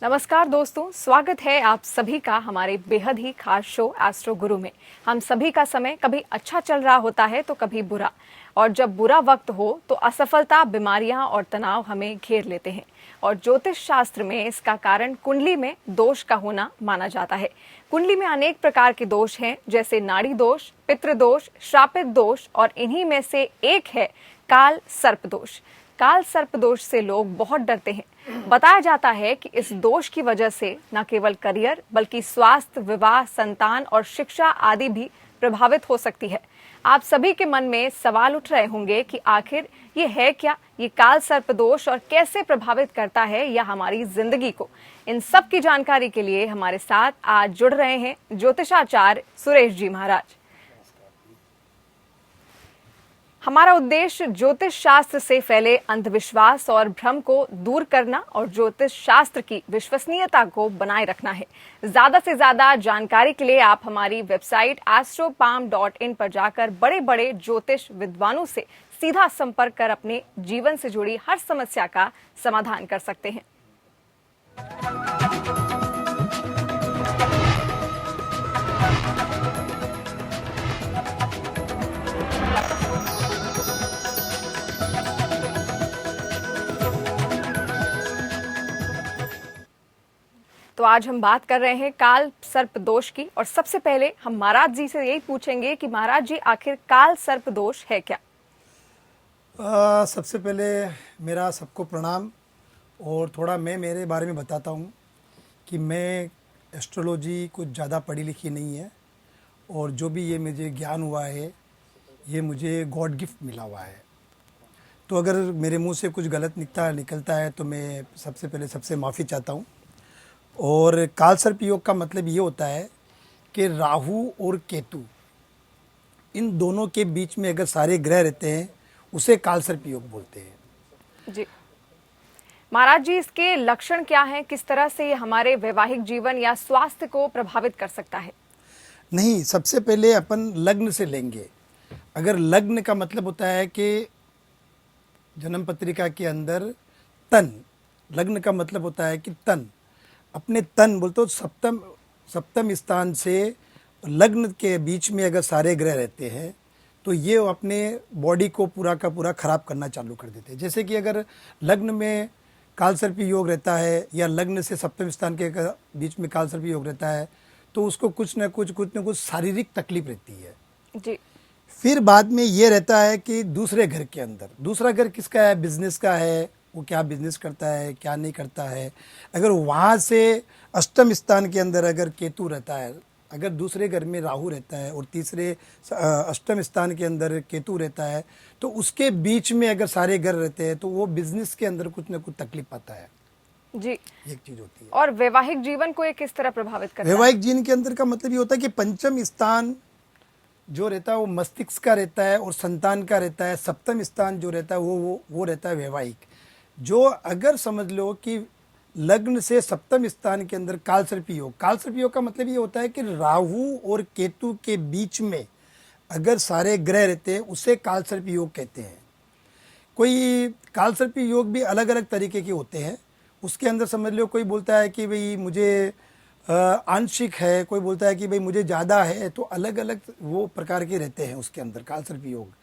नमस्कार दोस्तों, स्वागत है आप सभी का हमारे बेहद ही खास शो एस्ट्रो गुरु में। हम सभी का समय कभी अच्छा चल रहा होता है तो कभी बुरा, और जब बुरा वक्त हो तो असफलता, बीमारियां और तनाव हमें घेर लेते हैं। और ज्योतिष शास्त्र में इसका कारण कुंडली में दोष का होना माना जाता है। कुंडली में अनेक प्रकार के दोष हैं, जैसे नाड़ी दोष, पितृ दोष, श्रापित दोष, और इन्हीं में से एक है काल सर्प दोष। काल सर्प दोष से लोग बहुत डरते हैं। बताया जाता है कि इस दोष की वजह से न केवल करियर बल्कि स्वास्थ्य, विवाह, संतान और शिक्षा आदि भी प्रभावित हो सकती है। आप सभी के मन में सवाल उठ रहे होंगे कि आखिर ये है क्या, ये काल सर्प दोष, और कैसे प्रभावित करता है यह हमारी जिंदगी को। इन सब की जानकारी के लिए हमारे साथ आज जुड़ रहे हैं ज्योतिषाचार्य सुरेश जी महाराज। हमारा उद्देश्य ज्योतिष शास्त्र से फैले अंधविश्वास और भ्रम को दूर करना और ज्योतिष शास्त्र की विश्वसनीयता को बनाए रखना है। ज्यादा से ज्यादा जानकारी के लिए आप हमारी वेबसाइट astropalm.in पर जाकर बड़े बड़े ज्योतिष विद्वानों से सीधा संपर्क कर अपने जीवन से जुड़ी हर समस्या का समाधान कर सकते हैं। तो आज हम बात कर रहे हैं काल सर्प दोष की, और सबसे पहले हम महाराज जी से यही पूछेंगे कि महाराज जी, आखिर काल सर्प दोष है क्या? सबसे पहले मेरा सबको प्रणाम, और थोड़ा मैं मेरे बारे में बताता हूँ कि मैं एस्ट्रोलॉजी कुछ ज़्यादा पढ़ी लिखी नहीं है, और जो भी ये मुझे ज्ञान हुआ है ये मुझे गॉड गिफ्ट मिला हुआ है। तो अगर मेरे मुंह से कुछ गलत निकलता है तो मैं सबसे पहले सबसे माफ़ी चाहता हूँ। और काल सर्प योग का मतलब ये होता है कि राहु और केतु, इन दोनों के बीच में अगर सारे ग्रह रहते हैं उसे काल सर्प योग बोलते हैं। जी महाराज जी, इसके लक्षण क्या हैं? किस तरह से ये हमारे वैवाहिक जीवन या स्वास्थ्य को प्रभावित कर सकता है? नहीं, सबसे पहले अपन लग्न से लेंगे। अगर लग्न का मतलब होता है कि जन्म पत्रिका के अंदर तन, लग्न का मतलब होता है कि तन, अपने तन बोलते हो सप्तम स्थान से लग्न के बीच में अगर सारे ग्रह रहते हैं तो ये अपने बॉडी को पूरा का पूरा खराब करना चालू कर देते हैं। जैसे कि अगर लग्न में कालसर्पी योग रहता है या लग्न से सप्तम स्थान के बीच में कालसर्पी योग रहता है तो उसको कुछ न कुछ शारीरिक तकलीफ रहती है जी। फिर बाद में ये रहता है कि दूसरे घर के अंदर, दूसरा घर किसका है? बिजनेस का है। वो क्या बिजनेस करता है, क्या नहीं करता है। अगर वहाँ से अष्टम स्थान के अंदर अगर केतु रहता है, अगर दूसरे घर में राहु रहता है और तीसरे अष्टम स्थान के अंदर केतु रहता है, तो उसके बीच में अगर सारे घर रहते हैं तो वो बिजनेस के अंदर कुछ ना कुछ तकलीफ पाता है। जी, एक चीज होती है। और वैवाहिक जीवन को ये किस तरह प्रभावित करता है? वैवाहिक जीवन के अंदर का मतलब ये होता है कि पंचम स्थान जो रहता है वो मस्तिष्क का रहता है और संतान का रहता है। सप्तम स्थान जो रहता है वो रहता है वैवाहिक। जो अगर समझ लो कि लग्न से सप्तम स्थान के अंदर कालसर्पी योग का मतलब ये होता है कि राहु और केतु के बीच में अगर सारे ग्रह रहते हैं उसे कालसर्पी योग कहते हैं। कोई कालसर्पी योग भी अलग अलग तरीके के होते हैं। उसके अंदर समझ लो कोई बोलता है कि भाई मुझे आंशिक है, कोई बोलता है कि भाई मुझे ज़्यादा है, तो अलग अलग वो प्रकार के रहते हैं उसके अंदर कालसर्पी योग।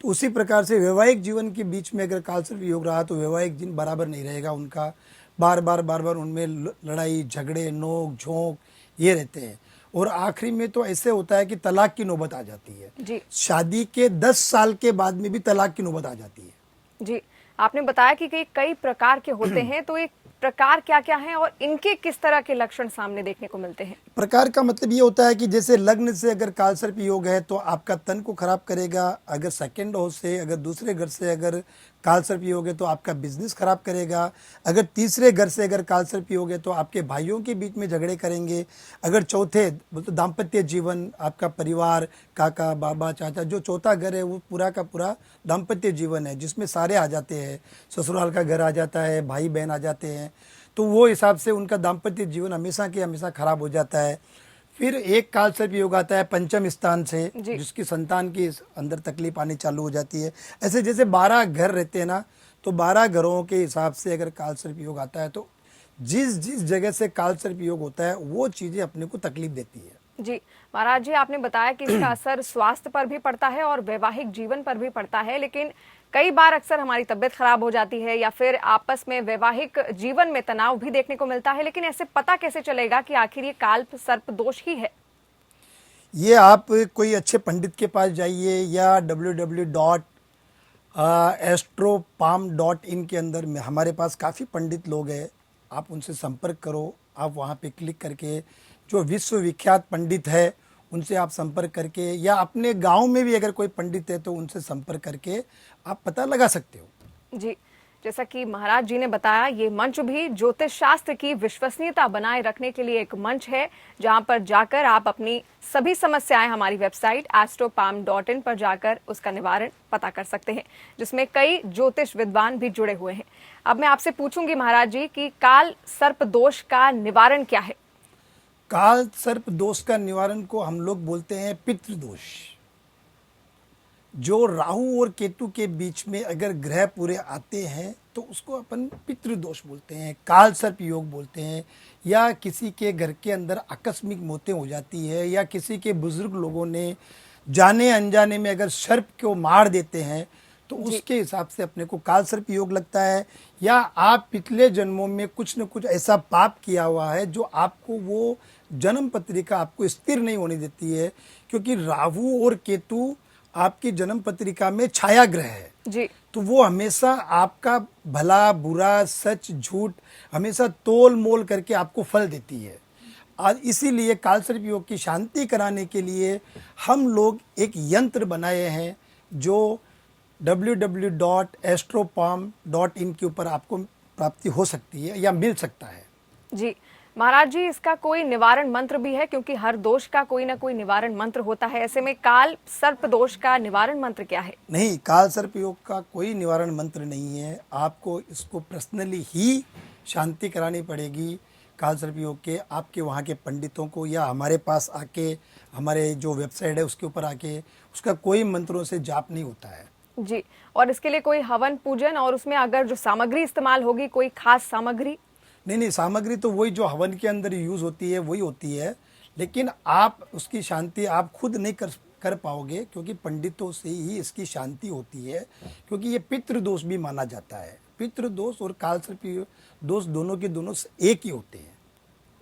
तो उसी प्रकार से वैवाहिक जीवन के बीच में अगर कालसर्पी योग रहा तो वैवाहिक जीवन बराबर नहीं रहेगा उनका। बार बार उनमें लड़ाई झगड़े नोक झोंक ये रहते हैं, और आखिरी में तो ऐसे होता है कि तलाक की नौबत आ जाती है जी। शादी के 10 साल के बाद में भी तलाक की नौबत आ जाती है। जी, आपने बताया कि कई प्रकार के होते हैं, तो एक प्रकार क्या क्या हैं और इनके किस तरह के लक्षण सामने देखने को मिलते हैं? प्रकार का मतलब ये होता है कि जैसे लग्न से अगर कालसर्प योग है तो आपका तन को खराब करेगा। अगर सेकंड हाउस से, अगर दूसरे घर से अगर कालसर्प योग है तो आपका बिजनेस खराब करेगा। अगर तीसरे घर से अगर कालसर्प योग है तो आपके भाइयों के बीच में झगड़े करेंगे। अगर चौथे तो दाम्पत्य जीवन, आपका परिवार, काका बाबा चाचा, जो चौथा घर है वो पूरा का पूरा दाम्पत्य जीवन है जिसमें सारे आ जाते हैं। ससुराल का घर आ जाता है, भाई बहन आ जाते हैं, तो वो हिसाब से उनका दाम्पत्य जीवन हमेशा के हमेशा खराब हो जाता है। फिर एक कालसर्प योग आता है पंचम स्थान से, जिसकी संतान की अंदर तकलीफ आनी चालू हो जाती है। ऐसे जैसे 12 घर रहते हैं ना, तो 12 घरों के हिसाब से अगर कालसर्प योग आता है तो जिस जिस जगह से काल सर्प योग होता है वो चीजें अपने को तकलीफ देती है। जी महाराज जी, आपने बताया कि इसका असर स्वास्थ्य पर भी पड़ता है और वैवाहिक जीवन पर भी पड़ता है, लेकिन कई बार अक्सर हमारी तबीयत खराब हो जाती है या फिर आपस में वैवाहिक जीवन में तनाव भी देखने को मिलता है। लेकिन ऐसे पता कैसे चलेगा कि आखिर ये काल सर्प दोष ही है? ये आप कोई अच्छे पंडित के पास जाइए या www.astropalm.in के अंदर में हमारे पास काफ़ी पंडित लोग हैं, आप उनसे संपर्क करो। आप वहाँ पे क्लिक करके जो विश्वविख्यात पंडित है उनसे आप संपर्क करके, या अपने गांव में भी अगर कोई पंडित है तो उनसे संपर्क करके आप पता लगा सकते हो। जी, जैसा कि महाराज जी ने बताया, ये मंच भी ज्योतिष शास्त्र की विश्वसनीयता बनाए रखने के लिए एक मंच है, जहां पर जाकर आप अपनी सभी समस्याएं हमारी वेबसाइट astropalm.in पर जाकर उसका निवारण पता कर सकते हैं, जिसमें कई ज्योतिष विद्वान भी जुड़े हुए हैं। अब मैं आपसे पूछूंगी महाराज जी कि काल सर्प दोष का निवारण क्या है? काल सर्प दोष का निवारण को हम लोग बोलते हैं पितृदोष। जो राहु और केतु के बीच में अगर ग्रह पूरे आते हैं तो उसको अपन पितृदोष बोलते हैं, काल सर्प योग बोलते हैं। या किसी के घर के अंदर आकस्मिक मौतें हो जाती है, या किसी के बुजुर्ग लोगों ने जाने अनजाने में अगर सर्प को मार देते हैं तो उसके हिसाब से अपने को काल सर्प योग लगता है। या आप पिछले जन्मों में कुछ न कुछ ऐसा पाप किया हुआ है जो आपको वो जन्म पत्रिका आपको स्थिर नहीं होने देती है, क्योंकि राहु और केतु आपकी जन्म पत्रिका में छाया ग्रह है जी। तो वो हमेशा आपका भला बुरा सच झूठ हमेशा तोल मोल करके आपको फल देती है। आज इसीलिए काल सर्प योग की शांति कराने के लिए हम लोग एक यंत्र बनाए हैं जो www.astropalm.in के ऊपर आपको प्राप्ति हो सकती है या मिल सकता है। जी महाराज जी, इसका कोई निवारण मंत्र भी है? क्योंकि हर दोष का कोई ना कोई निवारण मंत्र होता है, ऐसे में काल सर्प दोष का निवारण मंत्र क्या है? नहीं, काल सर्प योग का कोई निवारण मंत्र नहीं है। आपको इसको पर्सनली ही शांति करानी पड़ेगी। काल सर्प योग के आपके वहाँ के पंडितों को या हमारे पास आके, हमारे जो वेबसाइट है उसके ऊपर आके, उसका कोई मंत्रों से जाप नहीं होता है। जी, और इसके लिए कोई हवन पूजन और उसमें अगर जो सामग्री इस्तेमाल होगी, कोई खास सामग्री? नहीं, सामग्री तो वही जो हवन के अंदर यूज होती है वही होती है, लेकिन आप उसकी शांति आप खुद नहीं कर पाओगे, क्योंकि पंडितों से ही इसकी शांति होती है। क्योंकि ये पितृदोष भी माना जाता है। पितृदोष और काल सर्प दोष दोनों के दोनों एक ही होते हैं।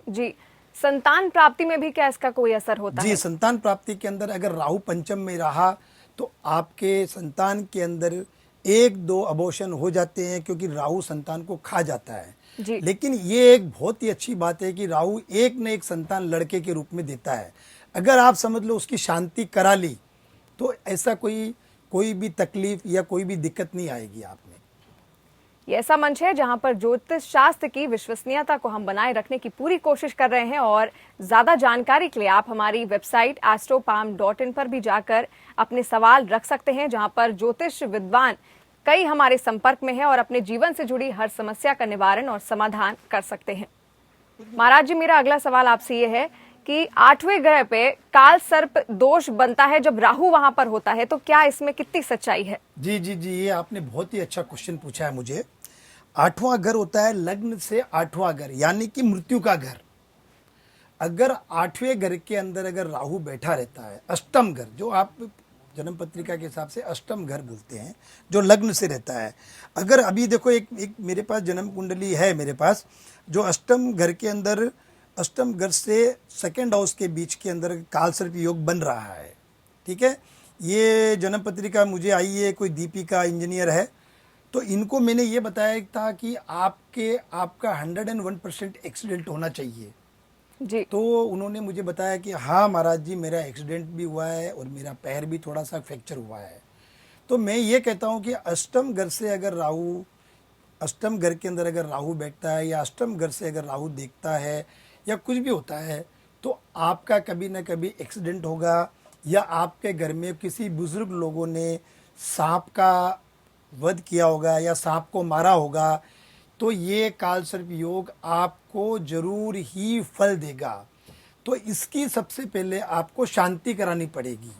जी, संतान प्राप्ति में भी क्या इसका कोई असर होता है? जी, संतान प्राप्ति के अंदर अगर राहु पंचम में रहा तो आपके संतान के अंदर 1-2 अबॉर्शन हो जाते हैं, क्योंकि राहु संतान को खा जाता है। जी। लेकिन ये एक बहुत ही अच्छी बात है कि राहु एक न एक संतान लड़के के रूप में देता है। अगर आप समझ लो उसकी शांति करा ली तो ऐसा कोई भी तकलीफ या कोई भी दिक्कत नहीं आएगी आप में। ये ऐसा मंच है जहां पर ज्योतिष शास्त्र की विश्वसनीयता को हम बनाए रखने की पूरी कोशिश कर रहे हैं, और ज्यादा जानकारी के लिए आप हमारी वेबसाइट astropalm.in पर भी जाकर अपने सवाल रख सकते हैं, जहां पर ज्योतिष विद्वान कई हमारे संपर्क में हैं और अपने जीवन से जुड़ी हर समस्या का निवारण और समाधान कर सकते हैं। महाराज जी, मेरा अगला सवाल आपसे ये है कि 8वें ग्रह पे काल सर्प दोष बनता है जब राहु वहां पर होता है, तो क्या इसमें कितनी सच्चाई है? जी, ये आपने बहुत ही अच्छा क्वेश्चन पूछा है मुझे। 8वां घर होता है लग्न से 8वां घर, यानी कि मृत्यु का घर। अगर 8वें घर के अंदर अगर राहु बैठा रहता है, अष्टम घर जो आप जन्म पत्रिका के हिसाब से अष्टम घर बोलते हैं, जो लग्न से रहता है। अगर अभी देखो एक मेरे पास जन्म कुंडली है मेरे पास, जो अष्टम घर के अंदर, अष्टम घर से सेकंड हाउस के बीच के अंदर काल सर्प योग बन रहा है। ठीक है, ये जन्म पत्रिका मुझे आई है, कोई दीपिका इंजीनियर है, तो इनको मैंने ये बताया था कि आपका 101% एक्सीडेंट होना चाहिए। जी। तो उन्होंने मुझे बताया कि हाँ महाराज जी, मेरा एक्सीडेंट भी हुआ है और मेरा पैर भी थोड़ा सा फ्रैक्चर हुआ है। तो मैं ये कहता हूँ कि अष्टम घर से अगर राहु, अष्टम घर के अंदर अगर राहु बैठता है या अष्टम घर से अगर राहु देखता है या कुछ भी होता है, तो आपका कभी ना कभी एक्सीडेंट होगा, या आपके घर में किसी बुजुर्ग लोगों ने सांप का वध किया होगा या सांप को मारा होगा, तो ये काल सर्प योग आपको जरूर ही फल देगा। तो इसकी सबसे पहले आपको शांति करानी पड़ेगी।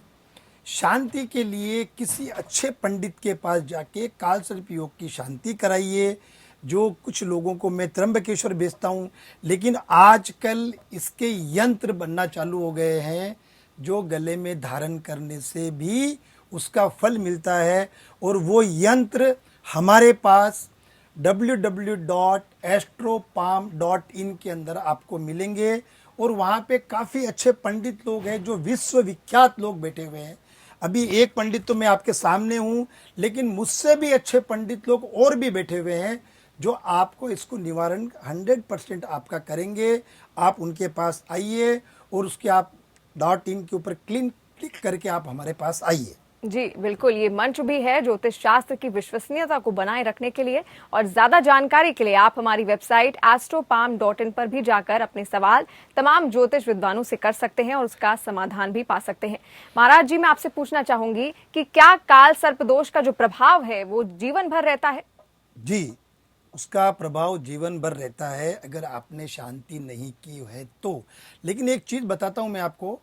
शांति के लिए किसी अच्छे पंडित के पास जाके काल सर्प योग की शांति कराइए। जो कुछ लोगों को मैं त्र्यंबकेश्वर भेजता हूँ, लेकिन आजकल इसके यंत्र बनना चालू हो गए हैं जो गले में धारण करने से भी उसका फल मिलता है। और वो यंत्र हमारे पास www.astropalm.in के अंदर आपको मिलेंगे। और वहाँ पे काफ़ी अच्छे पंडित लोग हैं, जो विश्वविख्यात लोग बैठे हुए हैं। अभी एक पंडित तो मैं आपके सामने हूँ, लेकिन मुझसे भी अच्छे पंडित लोग और भी बैठे हुए हैं जो आपको इसको निवारण 100% आपका करेंगे। आप उनके पास आइए और उसके आप .in के ऊपर क्लिक करके आप हमारे पास आइए। जी बिल्कुल, ये मंच भी है ज्योतिष शास्त्र की विश्वसनीयता को बनाए रखने के लिए। और ज्यादा जानकारी के लिए आप हमारी वेबसाइट astropalm.in पर भी जाकर अपने सवाल तमाम ज्योतिष विद्वानों से कर सकते हैं और उसका समाधान भी पा सकते हैं। महाराज जी, मैं आपसे पूछना चाहूंगी कि क्या काल सर्पदोष का जो प्रभाव है वो जीवन भर रहता है? जी, उसका प्रभाव जीवन भर रहता है अगर आपने शांति नहीं की है तो। लेकिन एक चीज बताता हूं मैं आपको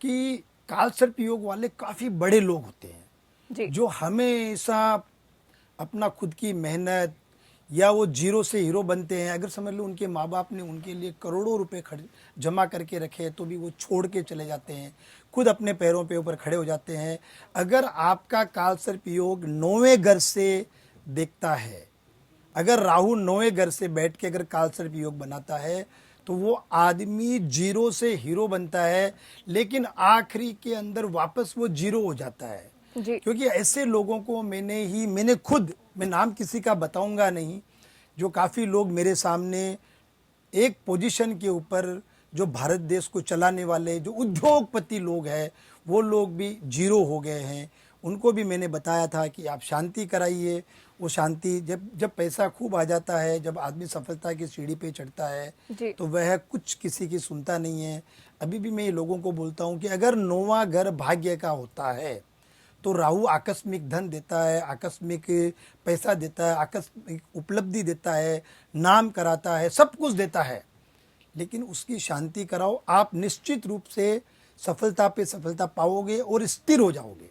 कि काल सर्प योग वाले काफी बड़े लोग होते हैं जी जो हमेशा अपना खुद की मेहनत, या वो जीरो से हीरो बनते हैं। अगर समझ लो उनके माँ बाप ने उनके लिए करोड़ों रुपए जमा करके रखे तो भी वो छोड़ के चले जाते हैं, खुद अपने पैरों पे ऊपर खड़े हो जाते हैं। अगर आपका काल सर्प योग 9वें घर से देखता है, अगर राहु 9वें घर से बैठ के अगर काल सर्प योग बनाता है तो वो आदमी जीरो से हीरो बनता है, लेकिन आखिरी के अंदर वापस वो जीरो हो जाता है। जी क्योंकि ऐसे लोगों को मैंने खुद, मैं नाम किसी का बताऊंगा नहीं, जो काफ़ी लोग मेरे सामने एक पोजीशन के ऊपर जो भारत देश को चलाने वाले जो उद्योगपति लोग हैं, वो लोग भी जीरो हो गए हैं। उनको भी मैंने बताया था कि आप शांति कराइए। वो शांति जब पैसा खूब आ जाता है, जब आदमी सफलता की सीढ़ी पे चढ़ता है, जी तो वह कुछ किसी की सुनता नहीं है। अभी भी मैं ये लोगों को बोलता हूँ कि अगर 9वां घर भाग्य का होता है तो राहु आकस्मिक धन देता है, आकस्मिक पैसा देता है, आकस्मिक उपलब्धि देता है, नाम कराता है, सब कुछ देता है। लेकिन उसकी शांति कराओ, आप निश्चित रूप से सफलता पे सफलता पाओगे और स्थिर हो जाओगे।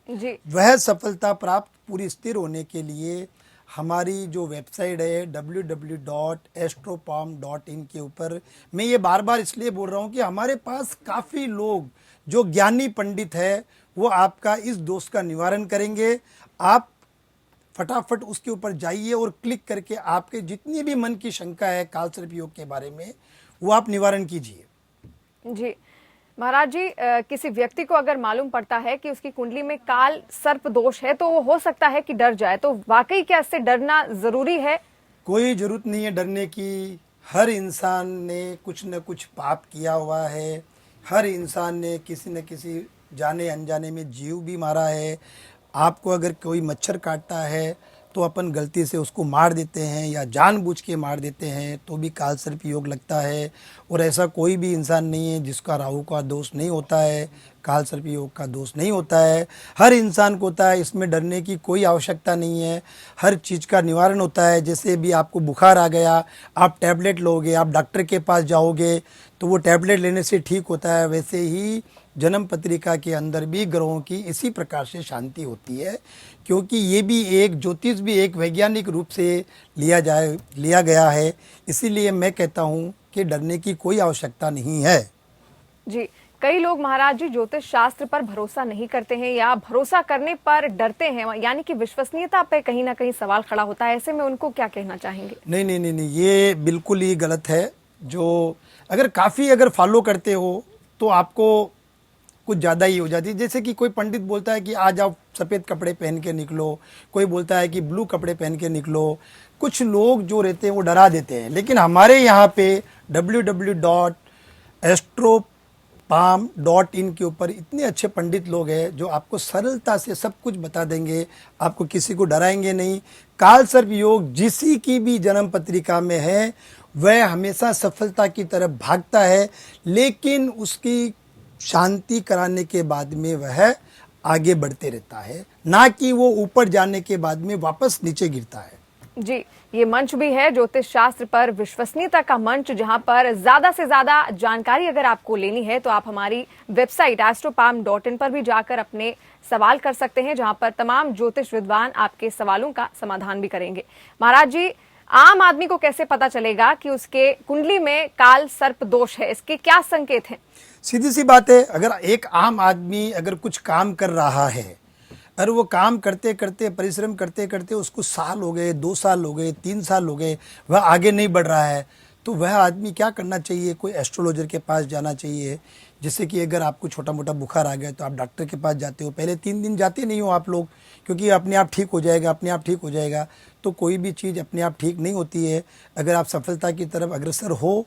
जी वह सफलता प्राप्त पूरी स्थिर होने के लिए हमारी जो वेबसाइट है www.astropalm.in के ऊपर, मैं ये बार बार इसलिए बोल रहा हूँ कि हमारे पास काफ़ी लोग जो ज्ञानी पंडित है वो आपका इस दोष का निवारण करेंगे। आप फटाफट उसके ऊपर जाइए और क्लिक करके आपके जितनी भी मन की शंका है काल सर्प योग के बारे में, वो आप निवारण कीजिए। जी महाराज जी, किसी व्यक्ति को अगर मालूम पड़ता है कि उसकी कुंडली में काल सर्प दोष है तो वो हो सकता है कि डर जाए, तो वाकई क्या इससे डरना जरूरी है? कोई जरूरत नहीं है डरने की। हर इंसान ने कुछ न कुछ पाप किया हुआ है, हर इंसान ने किसी न किसी जाने अनजाने में जीव भी मारा है। आपको अगर कोई मच्छर काटता है तो अपन गलती से उसको मार देते हैं या जानबूझ के मार देते हैं तो भी काल सर्प योग लगता है। और ऐसा कोई भी इंसान नहीं है जिसका राहु का दोष नहीं होता है, काल सर्प योग का दोष नहीं होता है। हर इंसान को होता है, इसमें डरने की कोई आवश्यकता नहीं है। हर चीज़ का निवारण होता है। जैसे भी आपको बुखार आ गया, आप टैबलेट लोगे, आप डॉक्टर के पास जाओगे तो वो टैबलेट लेने से ठीक होता है, वैसे ही जन्म पत्रिका के अंदर भी ग्रहों की इसी प्रकार से शांति होती है। क्योंकि ये भी एक ज्योतिष भी एक वैज्ञानिक रूप से लिया गया है। इसीलिए मैं कहता हूँ कि डरने की कोई आवश्यकता नहीं है। जी, कई लोग महाराज जी ज्योतिष शास्त्र पर भरोसा नहीं करते हैं या भरोसा करने पर डरते हैं, यानी कि विश्वसनीयता पे कहीं ना कहीं सवाल खड़ा होता है। ऐसे में उनको क्या कहना चाहेंगे? नहीं नहीं नहीं नहीं, ये बिल्कुल ही गलत है। जो अगर काफ़ी अगर फॉलो करते हो तो आपको कुछ ज़्यादा ही हो जाती है। जैसे कि कोई पंडित बोलता है कि आज आप सफ़ेद कपड़े पहन के निकलो, कोई बोलता है कि ब्लू कपड़े पहन के निकलो। कुछ लोग जो रहते हैं वो डरा देते हैं। लेकिन हमारे यहाँ पे www.astropalm.in के ऊपर इतने अच्छे पंडित लोग हैं जो आपको सरलता से सब कुछ बता देंगे, आपको किसी को डराएंगे नहीं। काल सर्प योग जिसी की भी जन्म पत्रिका में है वह हमेशा सफलता की तरफ भागता है, लेकिन उसकी शांति कराने के बाद में वह आगे बढ़ते रहता है, ना कि वो ऊपर जाने के बाद में वापस नीचे गिरता है। जी, ये मंच भी है ज्योतिष शास्त्र पर विश्वसनीयता का मंच, जहां पर ज्यादा से ज्यादा जानकारी अगर आपको लेनी है तो आप हमारी वेबसाइट astropalm.in पर भी जाकर अपने सवाल कर सकते हैं, जहां पर तमाम ज्योतिष विद्वान आपके सवालों का समाधान भी करेंगे। महाराज जी, आम आदमी को कैसे पता चलेगा कि उसके कुंडली में काल सर्प दोष है? इसके क्या संकेत हैं? सीधी सी बात है, अगर एक आम आदमी अगर कुछ काम कर रहा है और वो काम करते करते परिश्रम करते करते उसको साल हो गए, 2 साल हो गए, 3 साल हो गए, वह आगे नहीं बढ़ रहा है, तो वह आदमी क्या करना चाहिए? कोई एस्ट्रोलॉजर के पास जाना चाहिए। जैसे कि अगर आपको छोटा मोटा बुखार आ गया तो आप डॉक्टर के पास जाते हो, पहले 3 दिन जाते नहीं हो आप लोग, क्योंकि अपने आप ठीक हो जाएगा, अपने आप ठीक हो जाएगा। तो कोई भी चीज़ अपने आप ठीक नहीं होती है। अगर आप सफलता की तरफ अग्रसर हो,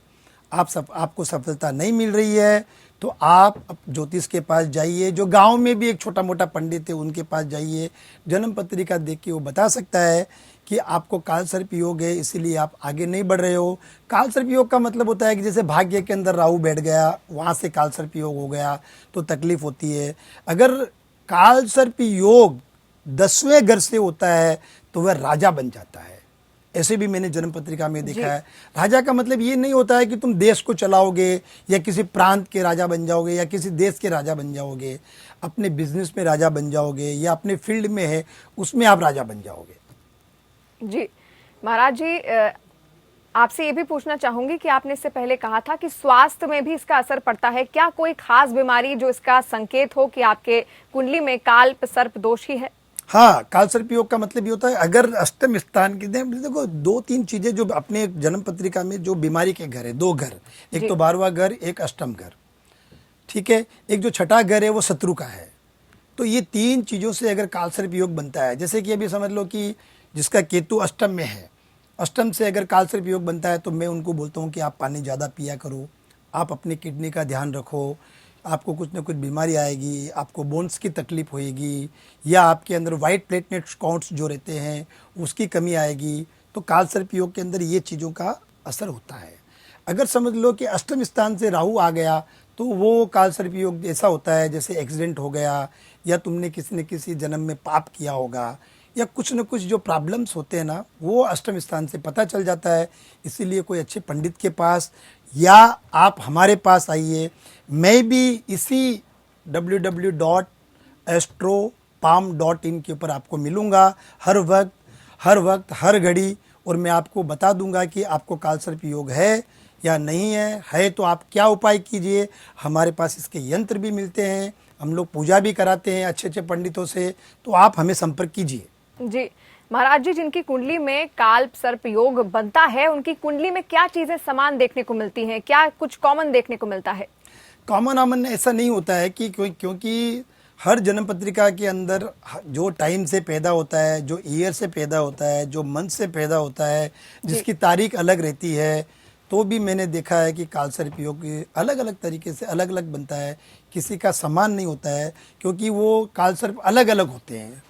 आपको सफलता नहीं मिल रही है, तो आप ज्योतिष के पास जाइए। जो गांव में भी एक छोटा मोटा पंडित है उनके पास जाइए, जन्म पत्रिका देख के वो बता सकता है कि आपको काल सर्प योग है, इसीलिए आप आगे नहीं बढ़ रहे हो। काल सर्प योग का मतलब होता है कि जैसे भाग्य के अंदर राहु बैठ गया, वहाँ से काल सर्प योग हो गया तो तकलीफ होती है। अगर काल सर्प योग 10वें घर से होता है तो वह राजा बन जाता है। ऐसे भी मैंने जन्म पत्रिका में देखा है। राजा का मतलब ये नहीं होता है कि तुम देश को चलाओगे या किसी प्रांत के राजा बन जाओगे या किसी देश के राजा बन जाओगे। अपने बिजनेस में राजा बन जाओगे या अपने फील्ड में है उसमें आप राजा बन जाओगे। जी महाराज जी, आपसे ये भी पूछना चाहूंगी कि आपने इससे पहले कहा था कि स्वास्थ्य में भी इसका असर पड़ता है। क्या कोई खास बीमारी जो इसका संकेत हो कि आपके कुंडली में काल सर्प दोष ही है? हाँ, काल सर्प योग का मतलब ये होता है, अगर अष्टम स्थान के देखो 2-3 चीजें जो अपने जन्म पत्रिका में जो बीमारी के घर है, 2 घर, एक तो 12वां घर, एक अष्टम घर, ठीक है, एक जो छठा घर है वो शत्रु का है। तो ये 3 चीजों से अगर काल सर्प योग बनता है, जैसे कि अभी समझ लो कि जिसका केतु अष्टम में है, अष्टम से अगर काल सर्प योग बनता है तो मैं उनको बोलता हूँ कि आप पानी ज़्यादा पिया करो, आप अपनी किडनी का ध्यान रखो, आपको कुछ ना कुछ बीमारी आएगी, आपको बोन्स की तकलीफ होएगी, या आपके अंदर वाइट प्लेटलेट काउंट्स जो रहते हैं उसकी कमी आएगी। तो काल सर्प योग के अंदर ये चीज़ों का असर होता है। अगर समझ लो कि अष्टम स्थान से राहु आ गया तो वो काल सर्प योग ऐसा होता है जैसे एक्सीडेंट हो गया, या तुमने किसी न किसी जन्म में पाप किया होगा, या कुछ न कुछ जो प्रॉब्लम्स होते हैं ना वो अष्टम स्थान से पता चल जाता है। इसीलिए कोई अच्छे पंडित के पास या आप हमारे पास आइए। मैं भी इसी www.astropalm.in के ऊपर आपको मिलूँगा हर वक्त हर घड़ी, और मैं आपको बता दूंगा कि आपको काल सर्प योग है या नहीं है तो आप क्या उपाय कीजिए। हमारे पास इसके यंत्र भी मिलते हैं, हम लोग पूजा भी कराते हैं अच्छे अच्छे पंडितों से, तो आप हमें संपर्क कीजिए। जी महाराज जी, जिनकी कुंडली में काल सर्प योग बनता है उनकी कुंडली में क्या चीजें समान देखने को मिलती हैं? क्या कुछ कॉमन देखने को मिलता है? कॉमन ऐसा नहीं होता है कि क्योंकि हर जन्म पत्रिका के अंदर जो टाइम से पैदा होता है, जो ईयर से पैदा होता है, जो मंथ से पैदा होता है, जिसकी तारीख अलग रहती है, तो भी मैंने देखा है कि काल सर्प योग अलग अलग तरीके से अलग अलग बनता है। किसी का समान नहीं होता है, क्योंकि वो काल सर्प अलग अलग होते हैं।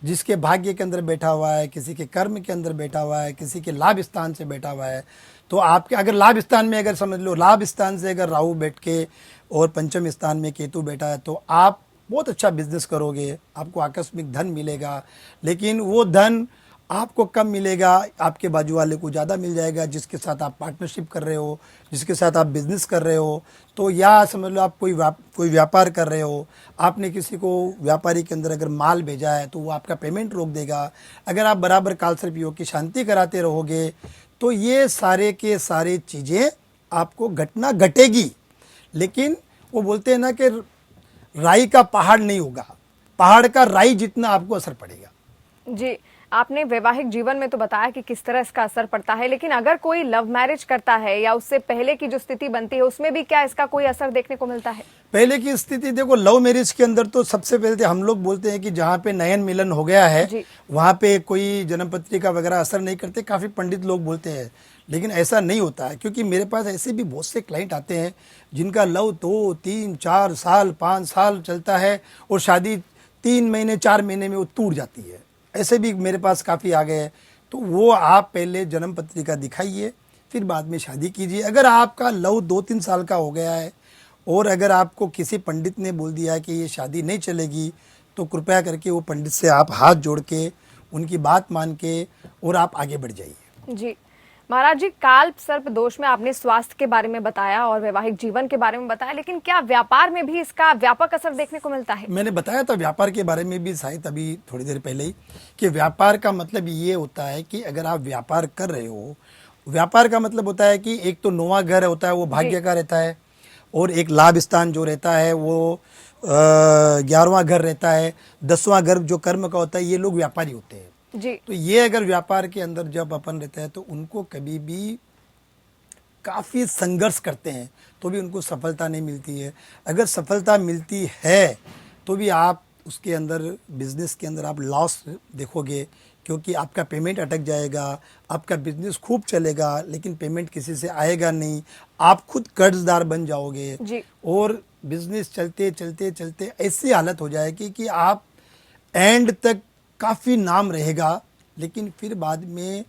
जिसके भाग्य के अंदर बैठा हुआ है, किसी के कर्म के अंदर बैठा हुआ है, किसी के लाभ स्थान से बैठा हुआ है। तो आपके अगर लाभ स्थान में अगर समझ लो, लाभ स्थान से अगर राहु बैठ के और पंचम स्थान में केतु बैठा है तो आप बहुत अच्छा बिजनेस करोगे, आपको आकस्मिक धन मिलेगा। लेकिन वो धन आपको कम मिलेगा, आपके बाजू वाले को ज़्यादा मिल जाएगा, जिसके साथ आप पार्टनरशिप कर रहे हो, जिसके साथ आप बिजनेस कर रहे हो। तो या समझ लो आप कोई व्यापार कर रहे हो, आपने किसी को व्यापारी के अंदर अगर माल भेजा है तो वो आपका पेमेंट रोक देगा। अगर आप बराबर काल सर्प योग की शांति कराते रहोगे तो ये सारे के सारे चीज़ें आपको घटेगी। लेकिन वो बोलते हैं ना कि राई का पहाड़ नहीं होगा, पहाड़ का राई जितना आपको असर पड़ेगा। जी, आपने वैवाहिक जीवन में तो बताया कि किस तरह इसका असर पड़ता है, लेकिन अगर कोई लव मैरिज करता है या उससे पहले की जो स्थिति बनती है उसमें भी क्या इसका कोई असर देखने को मिलता है? पहले की स्थिति देखो, लव मैरिज के अंदर तो सबसे पहले हम लोग बोलते हैं कि जहाँ पे नयन मिलन हो गया है वहाँ पे कोई जन्म पत्रिका वगैरह असर नहीं करते, काफ़ी पंडित लोग बोलते हैं। लेकिन ऐसा नहीं होता है, क्योंकि मेरे पास ऐसे भी बहुत से क्लाइंट आते हैं जिनका लव 2, 3, 4 साल 5 साल चलता है और शादी 3 महीने 4 महीने में वो टूट जाती है। ऐसे भी मेरे पास काफ़ी आ गए हैं। तो वो आप पहले जन्म पत्रिका दिखाइए, फिर बाद में शादी कीजिए। अगर आपका लव 2-3 साल का हो गया है और अगर आपको किसी पंडित ने बोल दिया है कि ये शादी नहीं चलेगी, तो कृपया करके वो पंडित से आप हाथ जोड़ के उनकी बात मान के और आप आगे बढ़ जाइए। जी महाराज जी, काल सर्प दोष में आपने स्वास्थ्य के बारे में बताया और वैवाहिक जीवन के बारे में बताया, लेकिन क्या व्यापार में भी इसका व्यापक असर देखने को मिलता है? मैंने बताया था व्यापार के बारे में भी शायद अभी थोड़ी देर पहले ही, कि व्यापार का मतलब ये होता है कि अगर आप व्यापार कर रहे हो, व्यापार का मतलब होता है कि एक तो 9वां घर होता है वो भाग्य का रहता है, और एक लाभ स्थान जो रहता है वो 11वां घर रहता है, 10वां घर जो कर्म का होता है, ये लोग व्यापारी होते हैं जी। तो ये अगर व्यापार के अंदर जब अपन रहते हैं तो उनको कभी भी काफ़ी संघर्ष करते हैं तो भी उनको सफलता नहीं मिलती है। अगर सफलता मिलती है तो भी आप उसके अंदर बिजनेस के अंदर आप लॉस देखोगे, क्योंकि आपका पेमेंट अटक जाएगा, आपका बिजनेस खूब चलेगा लेकिन पेमेंट किसी से आएगा नहीं, आप खुद कर्जदार बन जाओगे जी। और बिजनेस चलते चलते चलते ऐसी हालत हो जाएगी कि आप एंड तक काफ़ी नाम रहेगा लेकिन फिर बाद में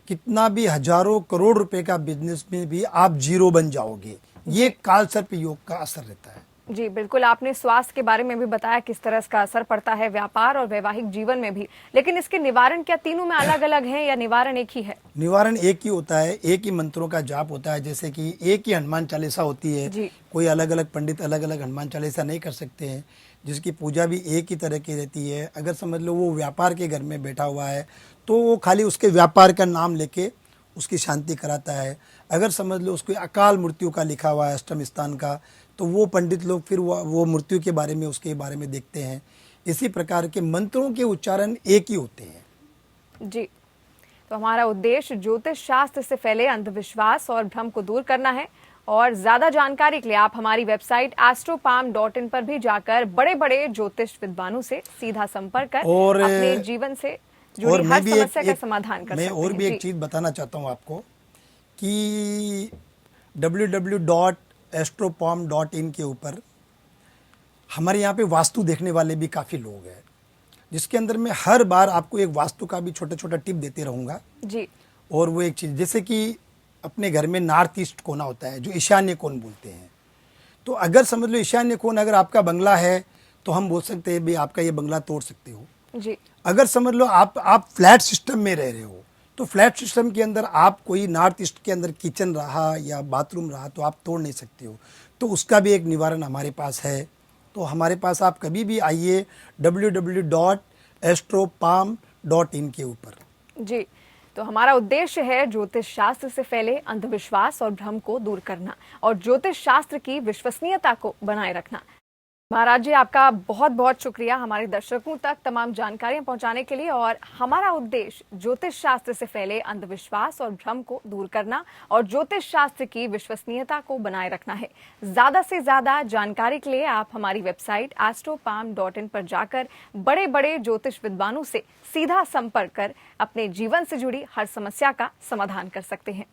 कितना भी हजारों करोड़ रुपए का बिजनेस में भी आप जीरो बन जाओगे। ये काल सर्प योग का असर रहता है। जी बिल्कुल, आपने स्वास्थ्य के बारे में भी बताया किस तरह इसका असर पड़ता है व्यापार और वैवाहिक जीवन में भी, लेकिन इसके निवारण क्या तीनों में अलग अलग हैं या निवारण एक ही है? निवारण एक ही होता है, एक ही मंत्रों का जाप होता है, जैसे कि एक ही हनुमान चालीसा होती है जी। कोई अलग अलग पंडित अलग अलग हनुमान चालीसा नहीं कर सकते हैं, जिसकी पूजा भी एक ही तरह की रहती है। अगर समझ लो वो व्यापार के घर में बैठा हुआ है तो वो खाली उसके व्यापार का नाम लेके उसकी शांति कराता है। अगर समझ लो उसको अकाल मृत्यु का लिखा हुआ है अष्टम स्थान का, तो वो पंडित लोग फिर वो मृत्यु के बारे में उसके बारे में देखते हैं। इसी प्रकार के मंत्रों के उच्चारण एक ही होते हैं। जी, तो हमारा उद्देश्य ज्योतिष शास्त्र से फैले अंधविश्वास और भ्रम को दूर करना है। और ज्यादा जानकारी के लिए आप हमारी वेबसाइट astropalm.in पर भी जाकर बड़े बड़े ज्योतिष विद्वानों से सीधा संपर्क कर और अपने जीवन से जुड़ी हर समस्या का समाधान कर सकते हैं। मैं और भी एक चीज बताना चाहता हूँ आपको कि www.astropalm.in के ऊपर हमारे यहाँ पे वास्तु देखने वाले भी काफ़ी लोग हैं, जिसके अंदर मैं हर बार आपको एक वास्तु का भी छोटा छोटा टिप देते रहूँगा जी। और वो एक चीज़ जैसे कि अपने घर में नॉर्थ ईस्ट कोना होता है जो ईशान्य कोण बोलते हैं, तो अगर समझ लो ईशान्य कोण अगर आपका बंगला है तो हम बोल सकते हैं भाई आपका ये बंगला तोड़ सकते हो। जी। अगर समझ लो आप फ्लैट सिस्टम में रह रहे हो तो फ्लैट सिस्टम के अंदर आप कोई नॉर्थ ईस्ट के अंदर किचन रहा या बाथरूम रहा तो आप तोड़ नहीं सकते हो, तो उसका भी एक निवारण हमारे पास है। तो हमारे पास आप कभी भी आइए www.astropalm.in के ऊपर। जी, तो हमारा उद्देश्य है ज्योतिष शास्त्र से फैले अंधविश्वास और भ्रम को दूर करना और ज्योतिष शास्त्र की विश्वसनीयता को बनाए रखना। महाराज जी, आपका बहुत बहुत शुक्रिया हमारे दर्शकों तक तमाम जानकारियां पहुंचाने के लिए। और हमारा उद्देश्य ज्योतिष शास्त्र से फैले अंधविश्वास और भ्रम को दूर करना और ज्योतिष शास्त्र की विश्वसनीयता को बनाए रखना है। ज्यादा से ज्यादा जानकारी के लिए आप हमारी वेबसाइट astropalm.in पर जाकर बड़े बड़े ज्योतिष विद्वानों से सीधा संपर्क कर अपने जीवन से जुड़ी हर समस्या का समाधान कर सकते हैं।